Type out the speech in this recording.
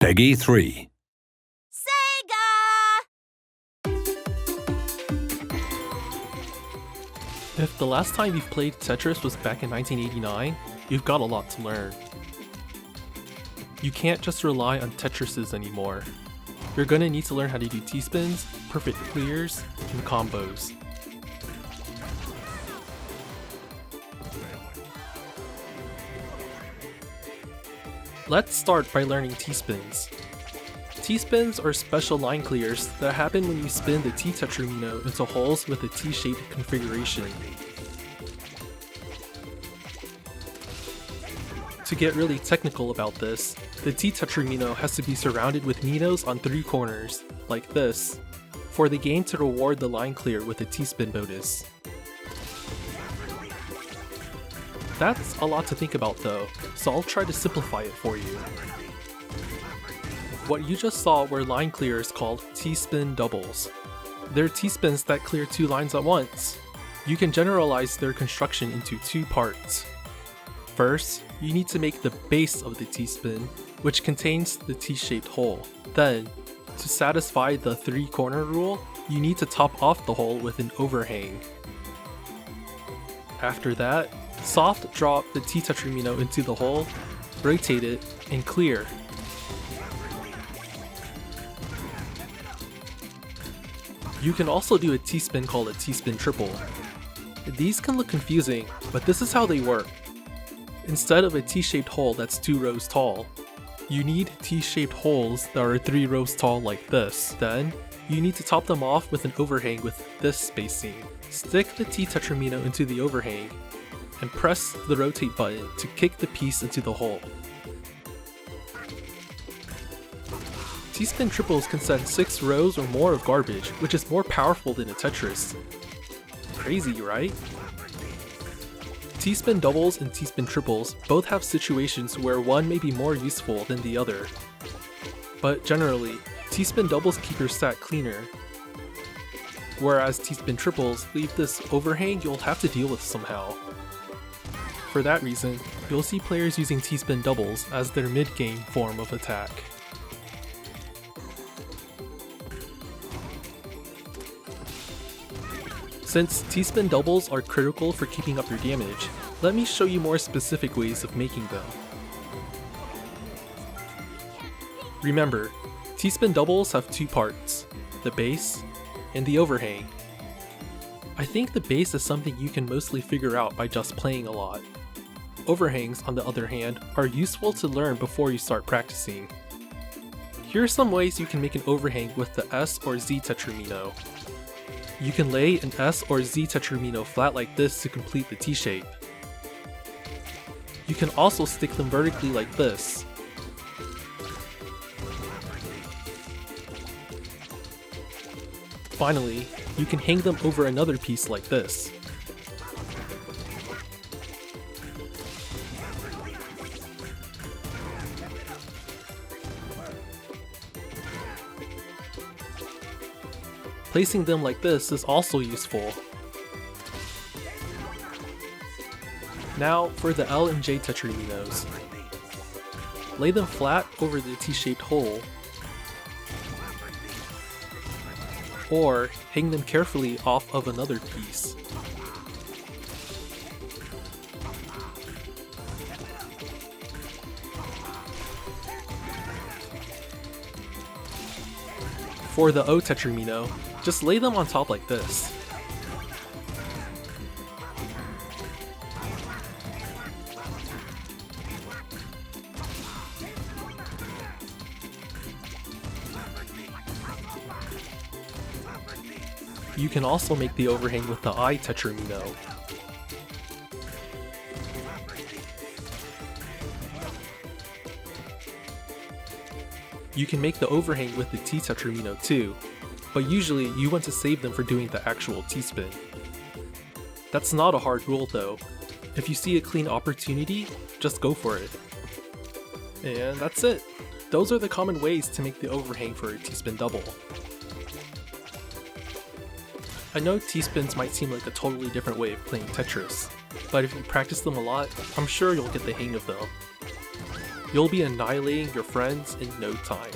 Peggy 3. SEGA! If the last time you've played Tetris was back in 1989, you've got a lot to learn. You can't just rely on Tetrises anymore. You're gonna need to learn how to do T-spins, perfect clears, and combos. Let's start by learning T-spins. T-spins are special line clears that happen when you spin the T-tetramino into holes with a T-shaped configuration. To get really technical about this, the T-tetramino has to be surrounded with minos on 3 corners, like this, for the game to reward the line clear with a T-spin bonus. That's a lot to think about though, so I'll try to simplify it for you. What you just saw were line clears called T-spin doubles. They're T-spins that clear 2 lines at once. You can generalize their construction into 2 parts. First, you need to make the base of the T-spin, which contains the T-shaped hole. Then, to satisfy the 3-corner rule, you need to top off the hole with an overhang. After that, soft drop the T-tetramino into the hole, rotate it, and clear. You can also do a T-spin called a T-spin triple. These can look confusing, but this is how they work. Instead of a T-shaped hole that's 2 rows tall, you need T-shaped holes that are 3 rows tall like this. Then, you need to top them off with an overhang with this spacing. Stick the T-tetramino into the overhang, and press the rotate button to kick the piece into the hole. T-spin triples can send 6 rows or more of garbage, which is more powerful than a Tetris. Crazy, right? T-spin doubles and T-spin triples both have situations where one may be more useful than the other. But generally, T-spin doubles keep your stack cleaner, whereas T-spin triples leave this overhang you'll have to deal with somehow. For that reason, you'll see players using T-spin doubles as their mid-game form of attack. Since T-spin doubles are critical for keeping up your damage, let me show you more specific ways of making them. Remember, T-spin doubles have 2 parts, the base and the overhang. I think the base is something you can mostly figure out by just playing a lot. Overhangs, on the other hand, are useful to learn before you start practicing. Here are some ways you can make an overhang with the S or Z tetramino. You can lay an S or Z tetramino flat like this to complete the T-shape. You can also stick them vertically like this. Finally, you can hang them over another piece like this. Placing them like this is also useful. Now for the L and J tetraminos. Lay them flat over the T-shaped hole, or hang them carefully off of another piece. For the O tetramino, just lay them on top like this. You can also make the overhang with the I tetramino. You can make the overhang with the T tetramino too, but usually you want to save them for doing the actual T-spin. That's not a hard rule though. If you see a clean opportunity, just go for it. And that's it. Those are the common ways to make the overhang for a T-spin double. I know T-spins might seem like a totally different way of playing Tetris, but if you practice them a lot, I'm sure you'll get the hang of them. you'll be annihilating your friends in no time.